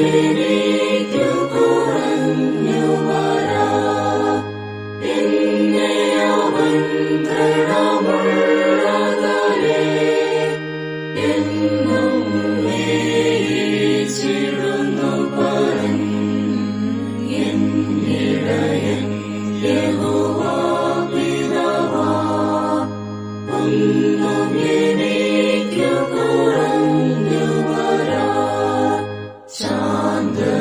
എനിക്കു കുറഞ്ഞു വരാ. എന്നെ അവൻ ദൃഢമുള്ളതലേ എന്നും മേയിച്ചിടുന്നു പരൻ. എൻ ഇടയൻ യഹോവ പിതാവാ. ഒന്നും എനിക്കു കുറഞ്ഞു വരാ. ശാന്തജലതരികിൽ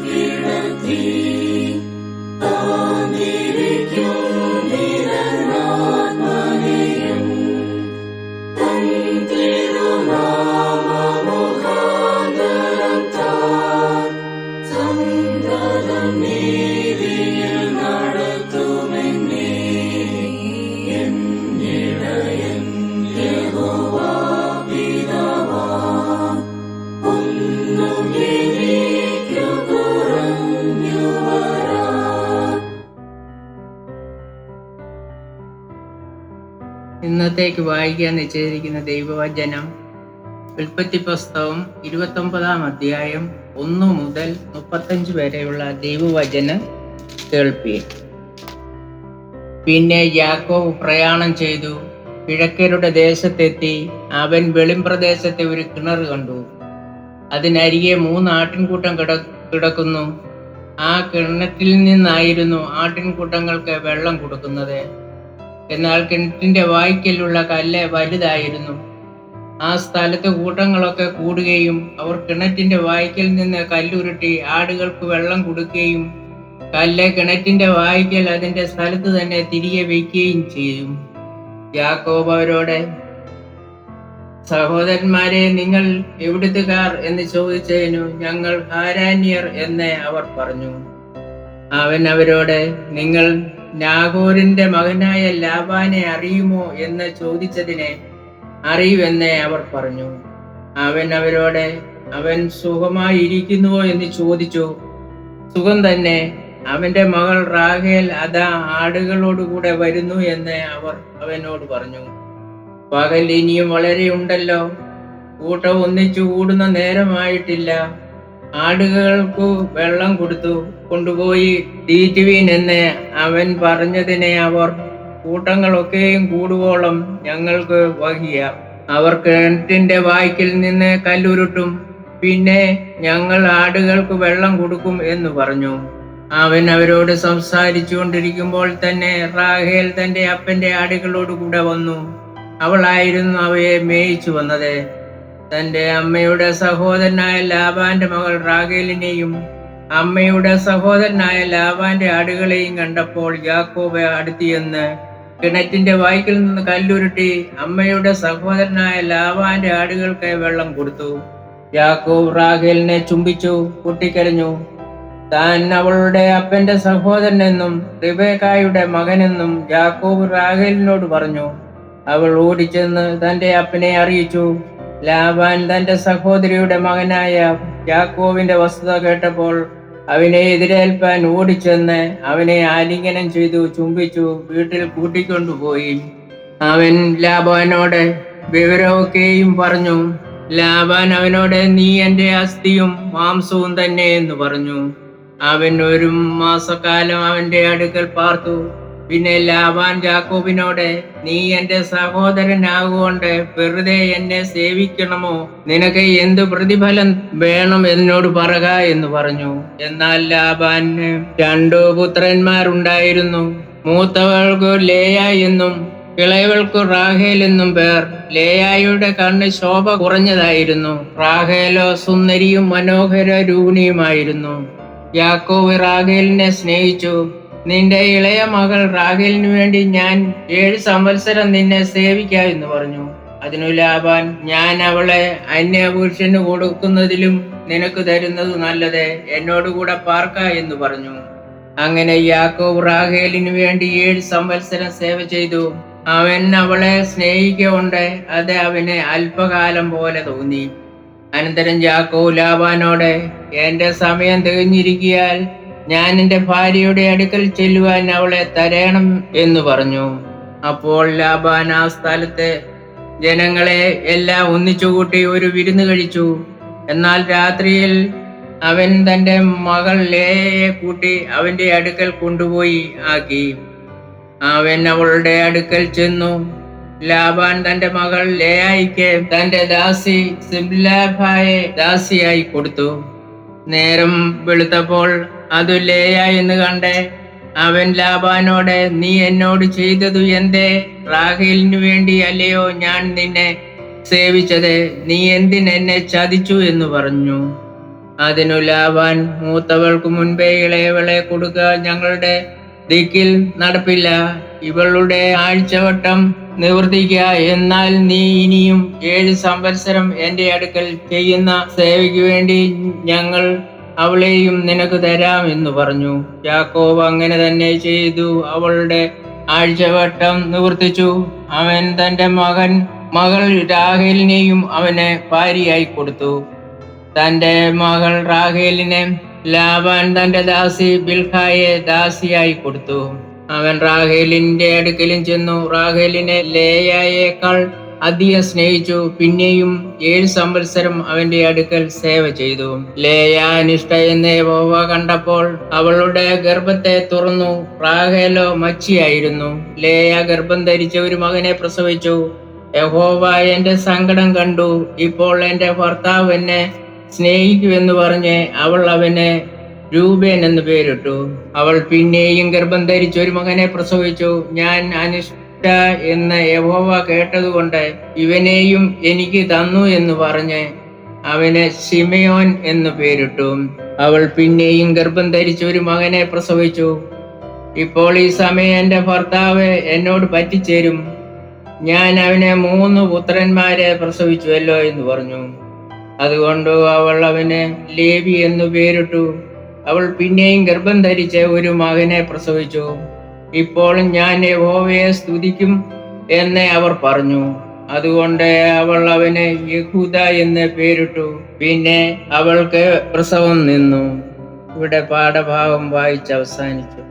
കിടത്തി താന്നിരിക്കും നിരന്നാത്മനെയും തൻ തിരുനാമമുഖാന്തരത്താൽ സന്തതം നീതിയിൽ നടത്തുമെന്നേ. എൻ ഇടയൻ യഹോവ പിതാവാ. ഒന്നും എനിക്കു കുറഞ്ഞു വരാ. ഇന്നത്തേക്ക് വായിക്കാൻ നിശ്ചയിച്ചിരിക്കുന്ന ദൈവവചനം ഉൽപ്പത്തി പുസ്തകം 29-ാം അധ്യായം 1 മുതൽ 35 വരെയുള്ള ദൈവവചനം കേൾപ്പീൻ. പിന്നെ യാക്കോബ് പ്രയാണം ചെയ്തു കിഴക്കരുടെ ദേശത്തെത്തി. അവൻ വെളിമ്പ്രദേശത്തെ ഒരു കിണർ കണ്ടു. അതിനരികെ 3 ആട്ടിൻകൂട്ടം കിടക്കുന്നു. ആ കിണറ്റിൽ നിന്നായിരുന്നു ആട്ടിൻകൂട്ടങ്ങൾക്ക് വെള്ളം കൊടുക്കുന്നത്. എന്നാൽ കിണറ്റിന്റെ വായ്ക്കലുള്ള കല്ല് വലുതായിരുന്നു. ആ സ്ഥലത്ത് കൂട്ടങ്ങളൊക്കെ കൂടുകയും അവർ കിണറ്റിന്റെ വായ്ക്കൽ നിന്ന് കല്ലുരുട്ടി ആടുകൾക്ക് വെള്ളം കൊടുക്കുകയും കല്ല് കിണറ്റിന്റെ വായ്ക്കൽ അതിന്റെ സ്ഥലത്ത് തന്നെ തിരികെ വയ്ക്കുകയും ചെയ്യും. യാക്കോബ് അവരോട്, സഹോദരന്മാരെ, നിങ്ങൾ എവിടുത്തുകാർ എന്ന് ചോദിച്ചതിനു ഞങ്ങൾ ഹാരാന്യർ എന്ന് അവർ പറഞ്ഞു. അവൻ അവരോട്, നിങ്ങൾ നാഹോരിന്റെ മകനായ ലാബാനെ അറിയുമോ എന്ന് ചോദിച്ചതിന് അറിയുമെന്ന് അവർ പറഞ്ഞു. അവൻ അവരോട്, അവൻ സുഖമായിരിക്കുന്നുവോ എന്ന് ചോദിച്ചു. സുഖം തന്നെ. അവന്റെ മകൾ റാഹേൽ അതാ ആടുകളോടുകൂടെ വരുന്നു എന്ന് അവർ അവനോട് പറഞ്ഞു. പകൽ ഇനിയും വളരെ ഉണ്ടല്ലോ, കൂട്ടം ഒന്നിച്ചു കൂടുന്ന നേരമായിട്ടില്ല. ആടുകൾക്കു വെള്ളം കൊടുത്തു കൊണ്ടുപോയി തീറ്റുവീൻ എന്ന് അവൻ പറഞ്ഞതിനെ അവർ, കൂട്ടങ്ങളൊക്കെയും കൂടുവോളം ഞങ്ങൾക്ക് വഹിയാം. അവർ കിണറ്റിന്റെ വായ്ക്കൽ നിന്ന് കല്ലുരുട്ടും, പിന്നെ ഞങ്ങൾ ആടുകൾക്ക് വെള്ളം കൊടുക്കും എന്ന് പറഞ്ഞു. അവൻ അവരോട് സംസാരിച്ചു കൊണ്ടിരിക്കുമ്പോൾ തന്നെ റാഹേൽ തന്റെ അപ്പന്റെ ആടുകളോടുകൂടെ വന്നു. അവളായിരുന്നു അവയെ മേയിച്ചു വന്നത്. തന്റെ അമ്മയുടെ സഹോദരനായ ലാബാന്റെ മകൾ റാഹേലിനെയും അമ്മയുടെ സഹോദരനായ ലാബാന്റെ ആടുകളെയും കണ്ടപ്പോൾ യാക്കോബ് അടുത്തിയെന്ന് കിണറ്റിന്റെ വായ്ക്കൽ നിന്ന് കല്ലുരുട്ടി അമ്മയുടെ സഹോദരനായ ലാബാന്റെ ആടുകൾക്ക് വെള്ളം കൊടുത്തു. യാക്കോബ് റാഹേലിനെ ചുംബിച്ചു, പൊട്ടിക്കരഞ്ഞു. താൻ അവളുടെ അപ്പന്റെ സഹോദരനെന്നും റിബേക്കായുടെ മകനെന്നും യാക്കോബ് റാഹേലിനോട് പറഞ്ഞു. അവൾ ഓടിച്ചെന്ന് തന്റെ അപ്പനെ അറിയിച്ചു. ലാബാൻ തന്റെ സഹോദരിയുടെ മകനായ യാക്കോബിന്റെ വസ്തുത കേട്ടപ്പോൾ അവനെ എതിരേൽപ്പാൻ ഓടിച്ചെന്ന് അവനെ ആലിംഗനം ചെയ്തു ചുംബിച്ചു വീട്ടിൽ കൂട്ടിക്കൊണ്ടുപോയി. അവൻ ലാബാനോട് വിവരമൊക്കെയും പറഞ്ഞു. ലാബാൻ അവനോട്, നീ എന്റെ അസ്ഥിയും മാംസവും തന്നെ എന്ന് പറഞ്ഞു. അവൻ 1 മാസക്കാലം അവന്റെ അടുക്കൽ പാർത്തു. പിന്നെ ലാബാൻ യാക്കോബിനോട്, നീ എന്റെ സഹോദരനാകൊണ്ട് വെറുതെ എന്നെ സേവിക്കണമോ? നിനക്ക് എന്ത് പ്രതിഫലം വേണം എന്നോട് പറക എന്ന് പറഞ്ഞു. എന്നാൽ ലാബാന് 2 പുത്രന്മാരുണ്ടായിരുന്നു. മൂത്തവൾക്ക് ലേയ എന്നും ഇളയവൾക്ക് റാഹേൽ എന്നും പേർ. ലേയായുടെ കണ്ണ് ശോഭ കുറഞ്ഞതായിരുന്നു. റാഹേലോ സുന്ദരിയും മനോഹര രൂപിണിയുമായിരുന്നു. യാക്കോബ് റാഹേലിനെ സ്നേഹിച്ചു. നിന്റെ ഇളയ മകൾ റാഹേലിനു വേണ്ടി ഞാൻ 7 സംവത്സരം നിന്നെ സേവിക്കാം എന്ന് പറഞ്ഞു. അതിനു ലാബാൻ, ഞാൻ അവളെ അന്യപുരുഷന് കൊടുക്കുന്നതിലും നിനക്ക് തരുന്നത് നല്ലത്, എന്നോടുകൂടെ പാർക്ക എന്ന് പറഞ്ഞു. അങ്ങനെ യാക്കോബ് റാഹേലിനു വേണ്ടി 7 സംവത്സരം സേവ ചെയ്തു. അവൻ അവളെ സ്നേഹിക്കൊണ്ട് അത് അവന് അല്പകാലം പോലെ തോന്നി. അനന്തരം യാക്കോബ് ലാബാനോട്, എന്റെ സമയം തികഞ്ഞിരിക്കിയാൽ ഞാൻ എന്റെ ഭാര്യയുടെ അടുക്കൽ ചെല്ലുവാൻ അവളെ തരേണം എന്ന് പറഞ്ഞു. അപ്പോൾ ലാബാൻ ആ സ്ഥലത്ത് ജനങ്ങളെ എല്ലാം ഒന്നിച്ചുകൂട്ടി ഒരു വിരുന്ന് കഴിച്ചു. എന്നാൽ രാത്രിയിൽ അവൻ തന്റെ മകൾ ലേയയെ കൂട്ടി അവന്റെ അടുക്കൽ കൊണ്ടുപോയി ആക്കി. അവൻ അവളുടെ അടുക്കൽ ചെന്നു. ലാബാൻ തന്റെ മകൾ ലേയായിക്ക് തന്റെ ദാസി സിബ്ലാഫയെ ദാസിയായി കൊടുത്തു. നേരം വെളുത്തപ്പോൾ അതു ലേയ എന്ന് കണ്ട് അവൻ ലാബാനോട്, നീ എന്നോട് ചെയ്തതു എന്തേ? റാഹേലിനു വേണ്ടി അല്ലയോ ഞാൻ നിന്നെ സേവിച്ചത്? നീ എന്തിനെന്നെ ചതിച്ചു എന്ന് പറഞ്ഞു. അതിനു ലാബാൻ, മൂത്തവൾക്ക് മുൻപേ ഇളയവളെ കൊടുക്കുക ഞങ്ങളുടെ ദിക്കിൽ നടപ്പില്ല. ഇവളുടെ ആഴ്ചവട്ടം നിവർത്തിക്കുക. എന്നാൽ നീ ഇനിയും 7 സംവത്സരം എന്റെ അടുക്കൽ ചെയ്യുന്ന സേവയ്ക്ക് വേണ്ടി ഞങ്ങൾ അവളെയും നിനക്ക് തരാം എന്ന് പറഞ്ഞു. യാക്കോബ് അങ്ങനെ തന്നെ ചെയ്തു. അവളുടെ ആഴ്ചവട്ടം നിവർത്തിച്ചു. അവൻ തന്റെ മകൾ റാഹേലിനെയും അവന് ഭാര്യയായി കൊടുത്തു. തന്റെ മകൾ റാഹേലിനെ ലാബാൻ തന്റെ ദാസി ബിൽഹായെ ദാസിയായി കൊടുത്തു. അവൻ റാഹേലിന്റെ അടുക്കലും ചെന്നു. റാഹേലിനെ ലേയായേക്കാൾ അധികം സ്നേഹിച്ചു. പിന്നെയും 7 സംവത്സരം അവന്റെ അടുക്കൽ സേവ ചെയ്തു. ലേയ അനിഷ്ട എന്ന് യഹോവ കണ്ടപ്പോൾ അവളുടെ ഗർഭത്തെ തുറന്നു. റാഹേലോ മച്ചിയായിരുന്നു. ലേയ ഗർഭം ധരിച്ച ഒരു മകനെ പ്രസവിച്ചു. യഹോവ എന്റെ സങ്കടം കണ്ടു. ഇപ്പോൾ എന്റെ ഭർത്താവ് എന്നെ സ്നേഹിക്കുമെന്ന് പറഞ്ഞ് അവൾ അവന് രൂപേൻ എന്ന് പേരിട്ടു. അവൾ പിന്നെയും ഗർഭം ധരിച്ച ഒരു മകനെ പ്രസവിച്ചു. ഞാൻ അനിഷ്ട എന്ന് യഹോവ കേട്ടതുകൊണ്ട് ഇവനെയും എനിക്ക് തന്നു എന്ന് പറഞ്ഞ് അവന് ശിമയോൻ എന്ന് പേരിട്ടു. അവൾ പിന്നെയും ഗർഭം ധരിച്ച ഒരു മകനെ പ്രസവിച്ചു. ഇപ്പോൾ ഈ സമയം എന്റെ ഭർത്താവ് എന്നോട് പറ്റിച്ചേരും. ഞാൻ അവന് 3 പുത്രന്മാരെ പ്രസവിച്ചുവല്ലോ എന്ന് പറഞ്ഞു. അതുകൊണ്ട് അവൾ അവന് ലേവി എന്നു പേരിട്ടു. അവൾ പിന്നെയും ഗർഭം ധരിച്ച് ഒരു മകനെ പ്രസവിച്ചു. ഇപ്പോൾ ഞാൻ യഹോവയെ സ്തുതിക്കും എന്ന് അവർ പറഞ്ഞു. അതുകൊണ്ട് അവൾ അവന് യഹൂദ എന്ന് പേരിട്ടു. പിന്നെ അവൾക്ക് പ്രസവം നിന്നു. ഇവിടെ പാഠഭാഗം വായിച്ച് അവസാനിച്ചു.